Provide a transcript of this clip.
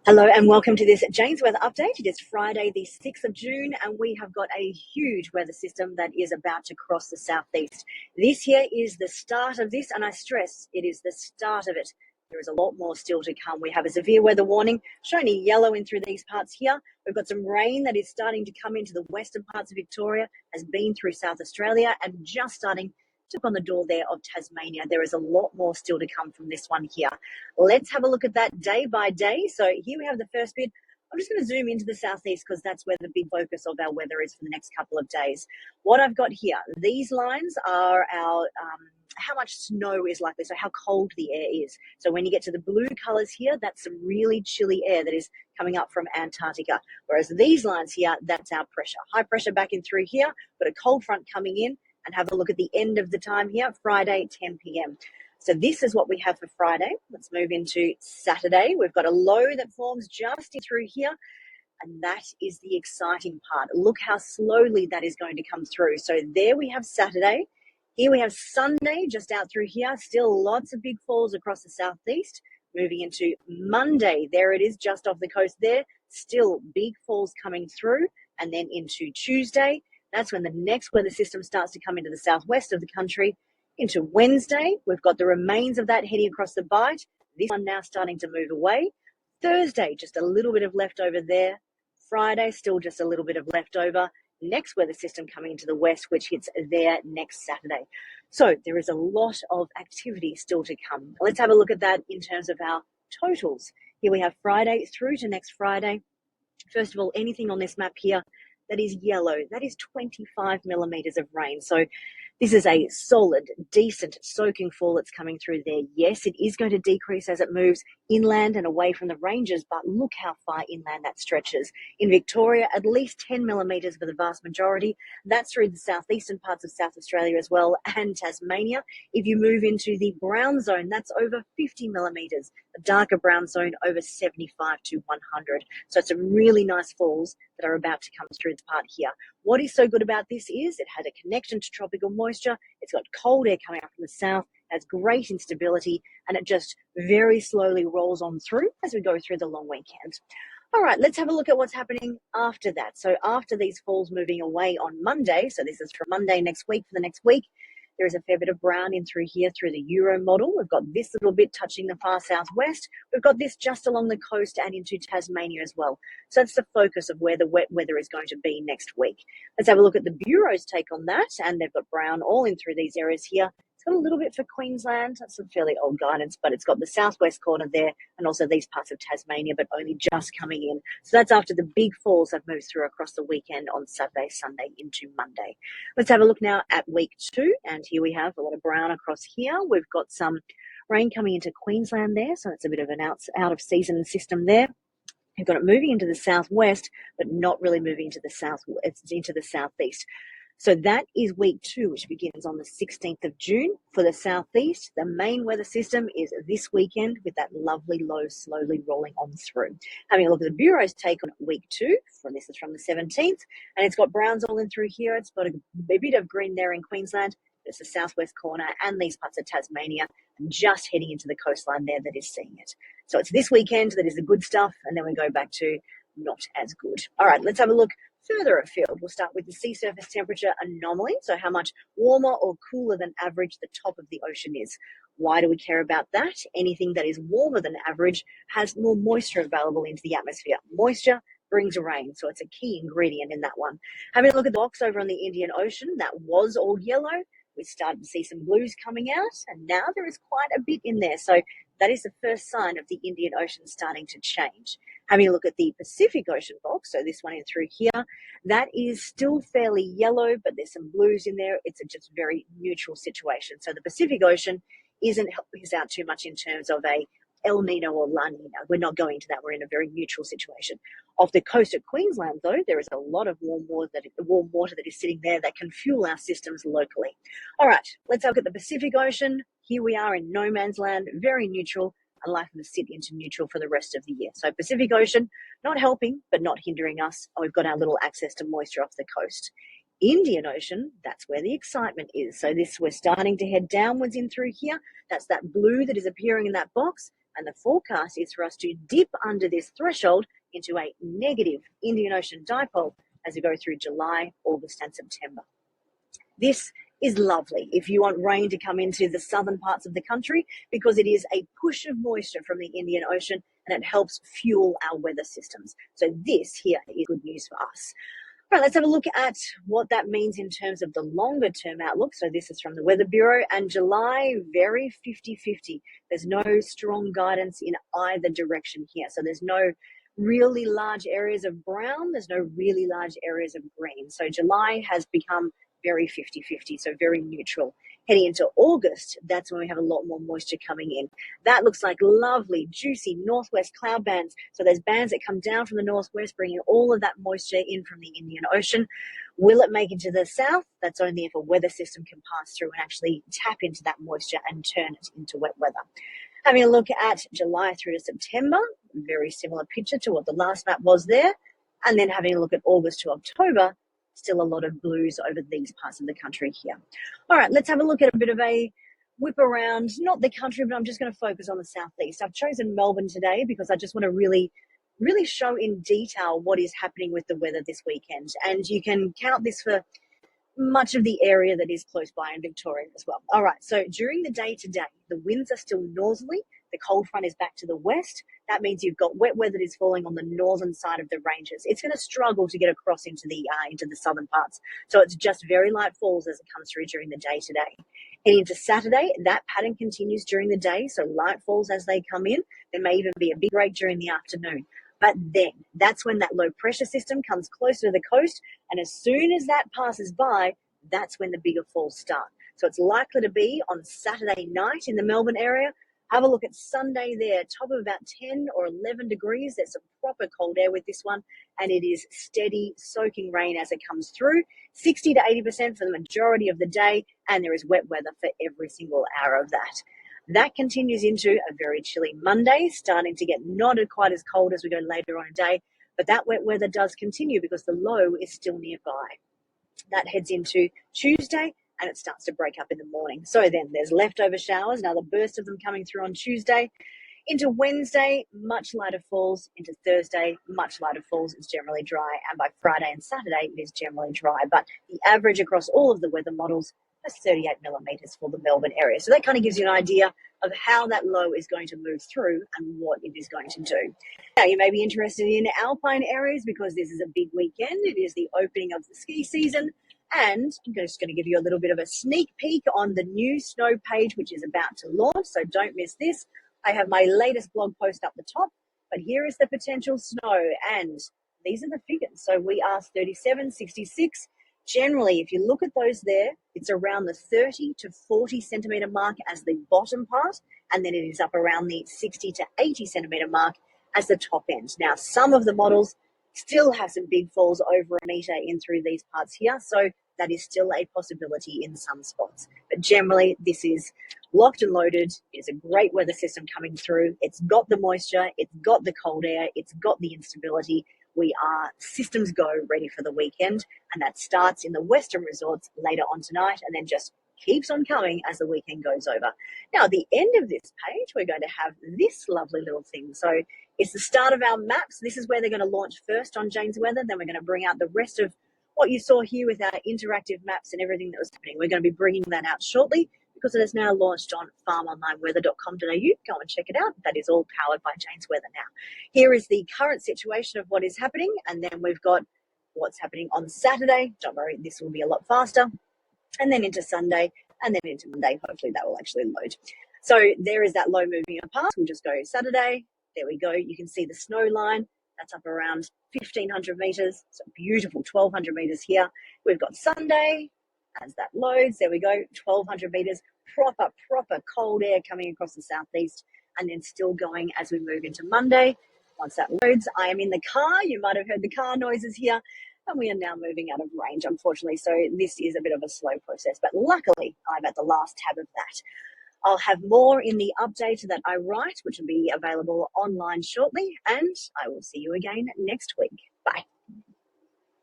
Hello and welcome to this Jane's weather update. It is Friday the 6th of June and we have got a huge weather system that is about to cross the southeast. This here is the start of this, and I stress it is the start of it. There is a lot more still to come. We have a severe weather warning showing a yellow in through these parts here. We've got some rain that is starting to come into the western parts of Victoria, has been through South Australia and just starting to on the door there of Tasmania. There is a lot more still to come from this one here. Let's have a look at that day by day. So here we have the first bit. I'm just going to zoom into the southeast because that's where the big focus of our weather is for the next couple of days. What I've got here, these lines are our how much snow is likely, so how cold the air is. So when you get to the blue colours here, that's some really chilly air that is coming up from Antarctica. Whereas these lines here, that's our pressure. High pressure back in through here, but a cold front coming in. And have a look at the end of the time here, Friday, 10 p.m. So this is what we have for Friday. Let's move into Saturday. We've got a low that forms just in through here, and that is the exciting part. Look how slowly that is going to come through. So there we have Saturday. Here we have Sunday just out through here. Still lots of big falls across the southeast. Moving into Monday, there it is just off the coast there. Still big falls coming through, and then into Tuesday. That's when the next weather system starts to come into the southwest of the country. Into Wednesday, we've got the remains of that heading across the bight. This one now starting to move away. Thursday, just a little bit of leftover there. Friday, still just a little bit of leftover. Next weather system coming into the west, which hits there next Saturday. So there is a lot of activity still to come. Let's have a look at that in terms of our totals. Here we have Friday through to next Friday. First of all, anything on this map here that is yellow, that is 25 millimetres of rain. So this is a solid, decent soaking fall that's coming through there. Yes, it is going to decrease as it moves inland and away from the ranges, but look how far inland that stretches. In Victoria, at least 10 millimetres for the vast majority. That's through the southeastern parts of South Australia as well, and Tasmania. If you move into the brown zone, that's over 50 millimetres. The darker brown zone over 75 to 100. So it's some really nice falls that are about to come through the part here. What is so good about this is it has a connection to tropical moisture. It's got cold air coming up from the south, has great instability, and it just very slowly rolls on through as we go through the long weekend. All right, let's have a look at what's happening after that. So after these falls moving away on Monday, so this is for Monday next week, for the next week, there is a fair bit of brown in through here through the Euro model. We've got this little bit touching the far southwest. We've got this just along the coast and into Tasmania as well. So that's the focus of where the wet weather is going to be next week. Let's have a look at the Bureau's take on that. And they've got brown all in through these areas here. It's got a little bit for Queensland. That's some fairly old guidance, but it's got the southwest corner there and also these parts of Tasmania, but only just coming in. So that's after the big falls that moved through across the weekend on Saturday, Sunday into Monday. Let's have a look now at week 2. And here we have a lot of brown across here. We've got some rain coming into Queensland there. So it's a bit of an out of season system there. You've got it moving into the southwest, but not really moving into the south. It's into the southeast. So that is week 2, which begins on the 16th of June. For the southeast, the main weather system is this weekend with that lovely low slowly rolling on through. Having a look at the Bureau's take on week 2, this is from the 17th, and it's got browns all in through here. It's got a bit of green there in Queensland. It's the southwest corner and these parts of Tasmania, and just heading into the coastline there that is seeing it. So it's this weekend that is the good stuff, and then we go back to not as good. All right, let's have a look further afield. We'll start with the sea surface temperature anomaly. So how much warmer or cooler than average the top of the ocean is. Why do we care about that? Anything that is warmer than average has more moisture available into the atmosphere. Moisture brings rain, so it's a key ingredient in that one. Having a look at the box over on the Indian Ocean, that was all yellow. We started to see some blues coming out, and now there is quite a bit in there. So that is the first sign of the Indian Ocean starting to change. Having a look at the Pacific Ocean box, so this one in through here, that is still fairly yellow, but there's some blues in there. It's a just very neutral situation. So the Pacific Ocean isn't helping us out too much in terms of a El Nino or La Nina. We're not going to that. We're in a very neutral situation. Off the coast of Queensland, though, there is a lot of warm water that is sitting there that can fuel our systems locally. All right, let's look at the Pacific Ocean. Here we are in no man's land, very neutral, and likely to sit into neutral for the rest of the year. So Pacific Ocean, not helping, but not hindering us. And we've got our little access to moisture off the coast. Indian Ocean, that's where the excitement is. So we're starting to head downwards in through here. That's that blue that is appearing in that box. And the forecast is for us to dip under this threshold into a negative Indian Ocean dipole as we go through July, August, and September. This is lovely if you want rain to come into the southern parts of the country, because it is a push of moisture from the Indian Ocean and it helps fuel our weather systems. So this here is good news for us. All right, let's have a look at what that means in terms of the longer term outlook. So this is from the Weather Bureau, and July, very 50-50. There's no strong guidance in either direction here. So there's no really large areas of brown. There's no really large areas of green. So July has become very 50-50, so very neutral. Heading into August, that's when we have a lot more moisture coming in. That looks like lovely, juicy northwest cloud bands. So there's bands that come down from the northwest, bringing all of that moisture in from the Indian Ocean. Will it make it to the south? That's only if a weather system can pass through and actually tap into that moisture and turn it into wet weather. Having a look at July through to September, very similar picture to what the last map was there. And then having a look at August to October, still a lot of blues over these parts of the country here. All right, let's have a look at a bit of a whip around, not the country, but I'm just going to focus on the southeast. I've chosen Melbourne today because I just want to really show in detail what is happening with the weather this weekend. And you can count this for much of the area that is close by in Victoria as well. All right, so during the day today, the winds are still northerly. The cold front is back to the west. That means you've got wet weather that is falling on the northern side of the ranges. It's going to struggle to get across into the southern parts. So it's just very light falls as it comes through during the day today. Heading into Saturday, that pattern continues during the day. So light falls as they come in. There may even be a big break during the afternoon. But then that's when that low pressure system comes closer to the coast. And as soon as that passes by, that's when the bigger falls start. So it's likely to be on Saturday night in the Melbourne area. Have a look at Sunday there, top of about 10 or 11 degrees. There's some proper cold air with this one, and it is steady, soaking rain as it comes through. 60 to 80% for the majority of the day, and there is wet weather for every single hour of that. That continues into a very chilly Monday, starting to get not quite as cold as we go later on in the day, but that wet weather does continue because the low is still nearby. That heads into Tuesday, and it starts to break up in the morning. So then there's leftover showers, another burst of them coming through on Tuesday. Into Wednesday, much lighter falls. Into Thursday, much lighter falls. It's generally dry. And by Friday and Saturday, it is generally dry. But the average across all of the weather models is 38 millimetres for the Melbourne area. So that kind of gives you an idea of how that low is going to move through and what it is going to do. Now, you may be interested in alpine areas because this is a big weekend. It is the opening of the ski season. And I'm just going to give you a little bit of a sneak peek on the new snow page, which is about to launch. So don't miss this. I have my latest blog post up the top, but here is the potential snow. And these are the figures. So we are 37, 66. Generally, if you look at those there, it's around the 30 to 40 centimetre mark as the bottom part. And then it is up around the 60 to 80 centimetre mark as the top end. Now, some of the models still have some big falls over a metre in through these parts here. So that is still a possibility in some spots. But generally, this is locked and loaded. It's a great weather system coming through. It's got the moisture. It's got the cold air. It's got the instability. We are systems go ready for the weekend. And that starts in the western resorts later on tonight and then just keeps on coming as the weekend goes over. Now, at the end of this page, we're going to have this lovely little thing. So it's the start of our maps. This is where they're going to launch first on Jane's Weather. Then we're going to bring out the rest of what you saw here with our interactive maps and everything that was happening. We're going to be bringing that out shortly because it is now launched on farmonlineweather.com.au. Go and check it out. That is all powered by Jane's Weather now. Here is the current situation of what is happening. And then we've got what's happening on Saturday. Don't worry, this will be a lot faster. And then into Sunday, and then into Monday. Hopefully that will actually load. So there is that low moving past. We'll just go Saturday. There we go. You can see the snow line. That's up around 1,500 metres. So beautiful, 1,200 metres here. We've got Sunday. As that loads, there we go, 1,200 metres. Proper cold air coming across the southeast. And then still going as we move into Monday. Once that loads, I am in the car. You might have heard the car noises here. And we are now moving out of range, unfortunately. So this is a bit of a slow process. But luckily, I'm at the last tab of that. I'll have more in the update that I write, which will be available online shortly. And I will see you again next week. Bye.